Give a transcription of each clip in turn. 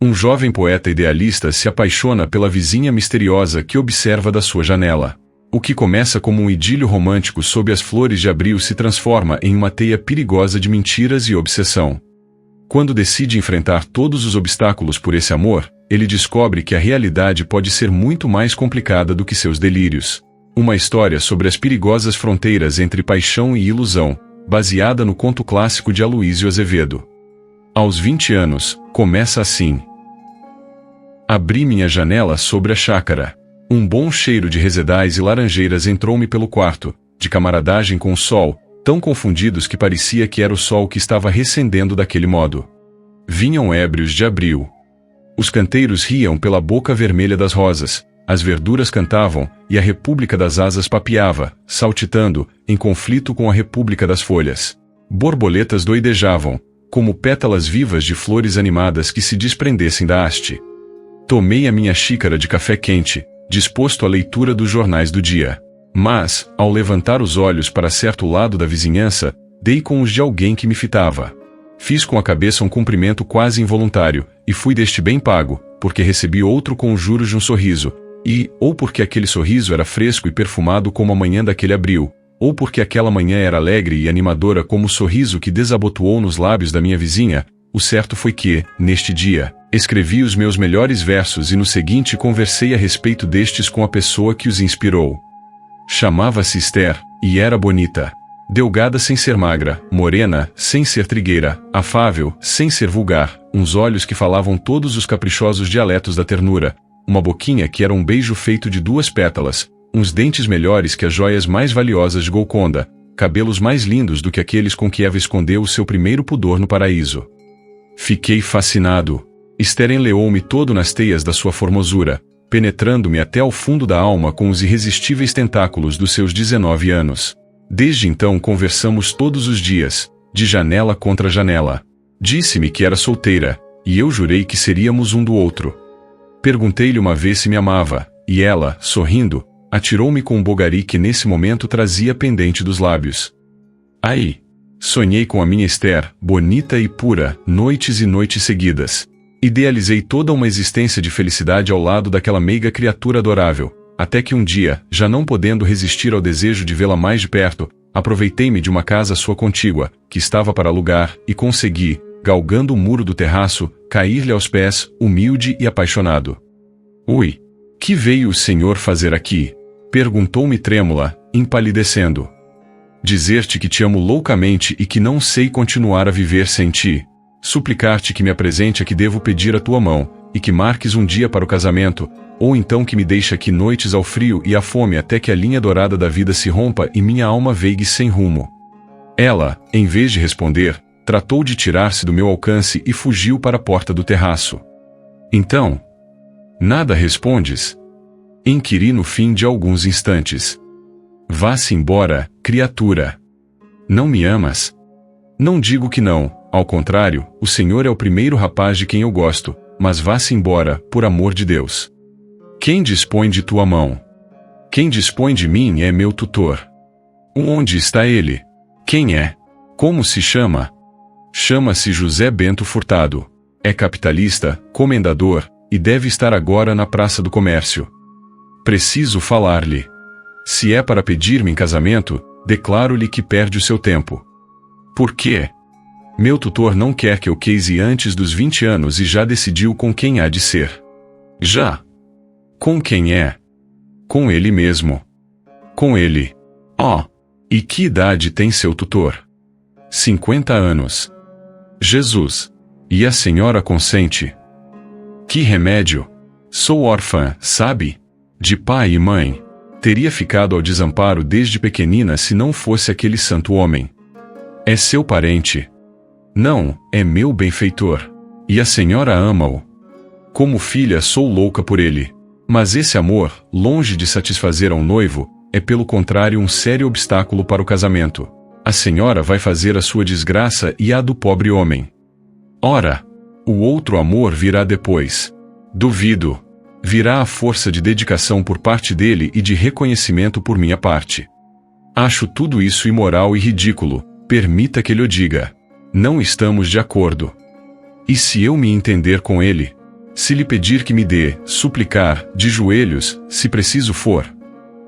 Um jovem poeta idealista se apaixona pela vizinha misteriosa que observa da sua janela. O que começa como um idílio romântico sob as flores de abril se transforma em uma teia perigosa de mentiras e obsessão. Quando decide enfrentar todos os obstáculos por esse amor, ele descobre que a realidade pode ser muito mais complicada do que seus delírios. Uma história sobre as perigosas fronteiras entre paixão e ilusão, baseada no conto clássico de Aloísio Azevedo. Aos 20 anos, começa assim. Abri minha janela sobre a chácara. Um bom cheiro de resedais e laranjeiras entrou-me pelo quarto, de camaradagem com o sol, tão confundidos que parecia que era o sol que estava recendendo daquele modo. Vinham ébrios de abril. Os canteiros riam pela boca vermelha das rosas, as verduras cantavam, e a república das asas papeava, saltitando, em conflito com a república das folhas. Borboletas doidejavam, como pétalas vivas de flores animadas que se desprendessem da haste. Tomei a minha xícara de café quente, disposto à leitura dos jornais do dia. Mas, ao levantar os olhos para certo lado da vizinhança, dei com os de alguém que me fitava. Fiz com a cabeça um cumprimento quase involuntário, e fui deste bem pago, porque recebi outro com os juros de um sorriso, ou porque aquele sorriso era fresco e perfumado como a manhã daquele abril, ou porque aquela manhã era alegre e animadora como o sorriso que desabotoou nos lábios da minha vizinha. O certo foi que, neste dia, escrevi os meus melhores versos e no seguinte conversei a respeito destes com a pessoa que os inspirou. Chamava-se Esther, e era bonita. Delgada sem ser magra, morena, sem ser trigueira, afável, sem ser vulgar, uns olhos que falavam todos os caprichosos dialetos da ternura, uma boquinha que era um beijo feito de 2 pétalas, uns dentes melhores que as joias mais valiosas de Golconda, cabelos mais lindos do que aqueles com que Eva escondeu o seu primeiro pudor no paraíso. Fiquei fascinado. Esther enleou-me todo nas teias da sua formosura, penetrando-me até ao fundo da alma com os irresistíveis tentáculos dos seus 19 anos. Desde então conversamos todos os dias, de janela contra janela. Disse-me que era solteira, e eu jurei que seríamos um do outro. Perguntei-lhe uma vez se me amava, e ela, sorrindo, atirou-me com um bogari que nesse momento trazia pendente dos lábios. Aí! Sonhei com a minha Esther, bonita e pura, noites e noites seguidas. Idealizei toda uma existência de felicidade ao lado daquela meiga criatura adorável, até que um dia, já não podendo resistir ao desejo de vê-la mais de perto, aproveitei-me de uma casa sua contígua, que estava para alugar, e consegui, galgando o muro do terraço, cair-lhe aos pés, humilde e apaixonado. Ui! Que veio o senhor fazer aqui? Perguntou-me trêmula, empalidecendo. Dizer-te que te amo loucamente e que não sei continuar a viver sem ti. Suplicar-te que me apresente a que devo pedir a tua mão, e que marques um dia para o casamento, ou então que me deixe aqui noites ao frio e à fome até que a linha dourada da vida se rompa e minha alma veigue sem rumo. Ela, em vez de responder, tratou de tirar-se do meu alcance e fugiu para a porta do terraço. Então, nada respondes? Inquiri no fim de alguns instantes. Vá-se embora, criatura. Não me amas? Não digo que não, ao contrário, o senhor é o primeiro rapaz de quem eu gosto, mas vá-se embora, por amor de Deus. Quem dispõe de tua mão? Quem dispõe de mim é meu tutor. Onde está ele? Quem é? Como se chama? Chama-se José Bento Furtado. É capitalista, comendador, e deve estar agora na Praça do Comércio. Preciso falar-lhe. Se é para pedir-me em casamento, declaro-lhe que perde o seu tempo. Por quê? Meu tutor não quer que eu case antes dos 20 anos e já decidiu com quem há de ser. Já? Com quem é? Com ele mesmo. Com ele. Oh! E que idade tem seu tutor? 50 anos. Jesus! E a senhora consente? Que remédio! Sou órfã, sabe? De pai e mãe. Teria ficado ao desamparo desde pequenina se não fosse aquele santo homem. É seu parente? Não, é meu benfeitor. E a senhora ama-o. Como filha sou louca por ele. Mas esse amor, longe de satisfazer a um noivo, é pelo contrário um sério obstáculo para o casamento. A senhora vai fazer a sua desgraça e a do pobre homem. Ora, o outro amor virá depois. Duvido. Virá a força de dedicação por parte dele e de reconhecimento por minha parte. Acho tudo isso imoral e ridículo, permita que lhe o diga. Não estamos de acordo. E se eu me entender com ele? Se lhe pedir que me dê, suplicar, de joelhos, se preciso for.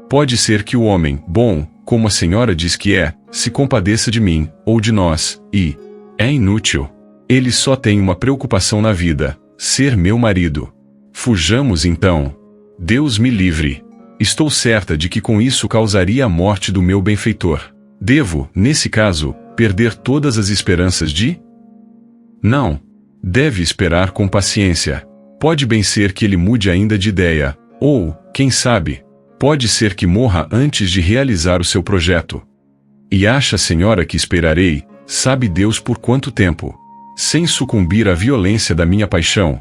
Pode ser que o homem, bom, como a senhora diz que é, se compadeça de mim, ou de nós, e... é inútil. Ele só tem uma preocupação na vida, ser meu marido. Fujamos então. Deus me livre. Estou certa de que com isso causaria a morte do meu benfeitor. Devo, nesse caso, perder todas as esperanças de... Não. Deve esperar com paciência. Pode bem ser que ele mude ainda de ideia, ou, quem sabe, pode ser que morra antes de realizar o seu projeto. E acha a senhora que esperarei, sabe Deus por quanto tempo, sem sucumbir à violência da minha paixão?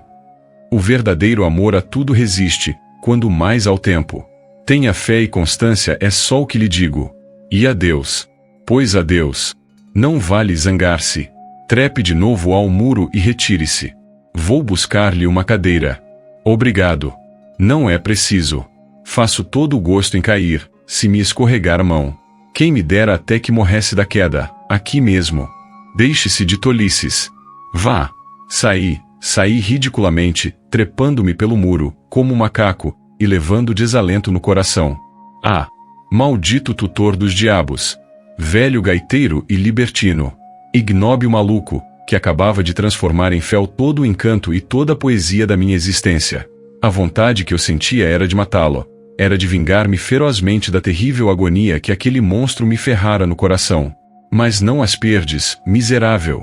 O verdadeiro amor a tudo resiste, quando mais ao tempo. Tenha fé e constância, é só o que lhe digo. E adeus. Pois adeus. Não vale zangar-se. Trepe de novo ao muro e retire-se. Vou buscar-lhe uma cadeira. Obrigado. Não é preciso. Faço todo o gosto em cair, se me escorregar a mão. Quem me dera até que morresse da queda, aqui mesmo. Deixe-se de tolices. Vá. Saí ridiculamente, trepando-me pelo muro, como um macaco, e levando desalento no coração. Ah! Maldito tutor dos diabos! Velho gaiteiro e libertino! Ignóbil maluco, que acabava de transformar em fel todo o encanto e toda a poesia da minha existência. A vontade que eu sentia era de matá-lo. Era de vingar-me ferozmente da terrível agonia que aquele monstro me ferrara no coração. Mas não as perdes, miserável.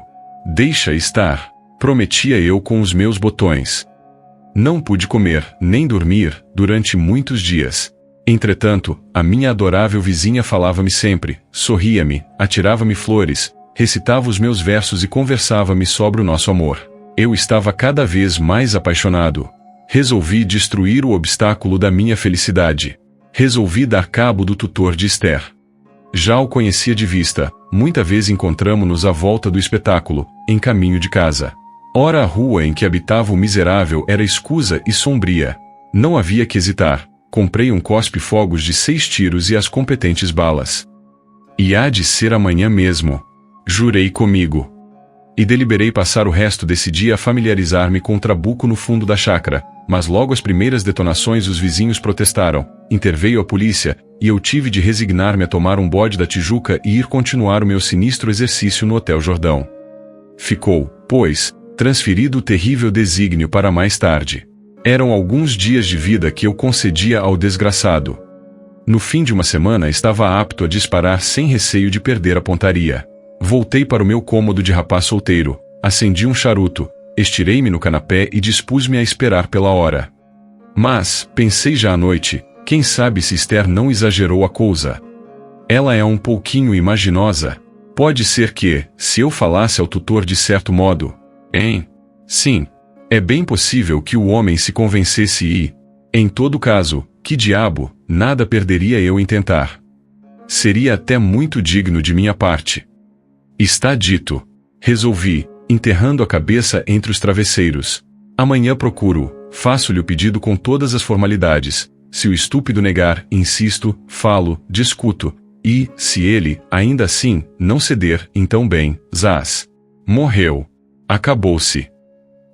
Deixa estar, prometia eu com os meus botões. Não pude comer, nem dormir, durante muitos dias. Entretanto, a minha adorável vizinha falava-me sempre, sorria-me, atirava-me flores, recitava os meus versos e conversava-me sobre o nosso amor. Eu estava cada vez mais apaixonado. Resolvi destruir o obstáculo da minha felicidade. Resolvi dar cabo do tutor de Esther. Já o conhecia de vista, muita vez encontramo-nos à volta do espetáculo, em caminho de casa. Ora a rua em que habitava o miserável era escusa e sombria. Não havia que hesitar. Comprei um cospe-fogos de 6 tiros e as competentes balas. E há de ser amanhã mesmo. Jurei comigo. E deliberei passar o resto desse dia a familiarizar-me com o trabuco no fundo da chácara, mas logo às primeiras detonações os vizinhos protestaram, interveio a polícia, e eu tive de resignar-me a tomar um bode da Tijuca e ir continuar o meu sinistro exercício no Hotel Jordão. Ficou, pois, transferido o terrível desígnio para mais tarde. Eram alguns dias de vida que eu concedia ao desgraçado. No fim de uma semana estava apto a disparar sem receio de perder a pontaria. Voltei para o meu cômodo de rapaz solteiro, acendi um charuto, estirei-me no canapé e dispus-me a esperar pela hora. Mas, pensei já à noite, quem sabe se Esther não exagerou a coisa. Ela é um pouquinho imaginosa. Pode ser que, se eu falasse ao tutor de certo modo... Hein? Sim. É bem possível que o homem se convencesse e, em todo caso, que diabo, nada perderia eu em tentar. Seria até muito digno de minha parte. Está dito. Resolvi, enterrando a cabeça entre os travesseiros. Amanhã procuro, faço-lhe o pedido com todas as formalidades. Se o estúpido negar, insisto, falo, discuto. E, se ele, ainda assim, não ceder, então bem, zás. Morreu. Acabou-se.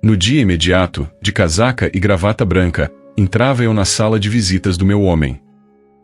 No dia imediato, de casaca e gravata branca, entrava eu na sala de visitas do meu homem.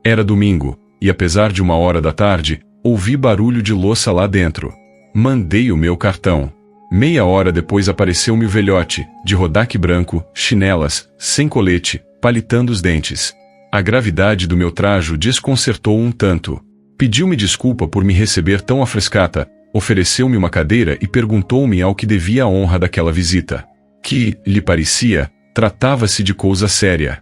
Era domingo, e apesar de 1h da tarde, ouvi barulho de louça lá dentro. Mandei o meu cartão. Meia hora depois apareceu-me o velhote, de rodaque branco, chinelas, sem colete, palitando os dentes. A gravidade do meu trajo desconcertou um tanto. Pediu-me desculpa por me receber tão afrescata, ofereceu-me uma cadeira e perguntou-me ao que devia a honra daquela visita. Que, lhe parecia, tratava-se de coisa séria.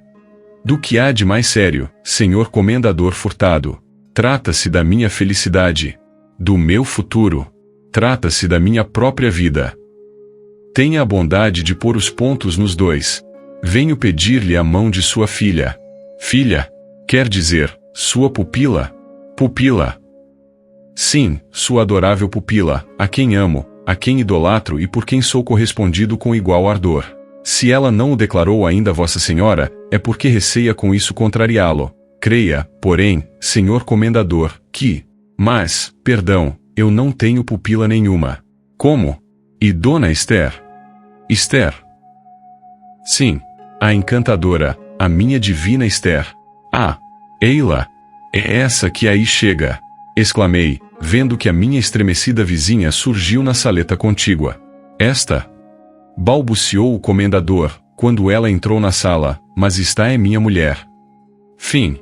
Do que há de mais sério, senhor comendador Furtado? Trata-se da minha felicidade. Do meu futuro. Trata-se da minha própria vida. Tenha a bondade de pôr os pontos nos dois. Venho pedir-lhe a mão de sua filha. Filha? Quer dizer, sua pupila? Pupila. Sim, sua adorável pupila, a quem amo, a quem idolatro e por quem sou correspondido com igual ardor. Se ela não o declarou ainda a Vossa Senhora, é porque receia com isso contrariá-lo. Creia, porém, senhor comendador, que... Mas, perdão, eu não tenho pupila nenhuma. Como? E Dona Esther? Esther? Sim. A encantadora, a minha divina Esther. Ah! Ei-la! É essa que aí chega! Exclamei, vendo que a minha estremecida vizinha surgiu na saleta contígua. Esta? Balbuciou o comendador, quando ela entrou na sala, mas está é minha mulher. Fim.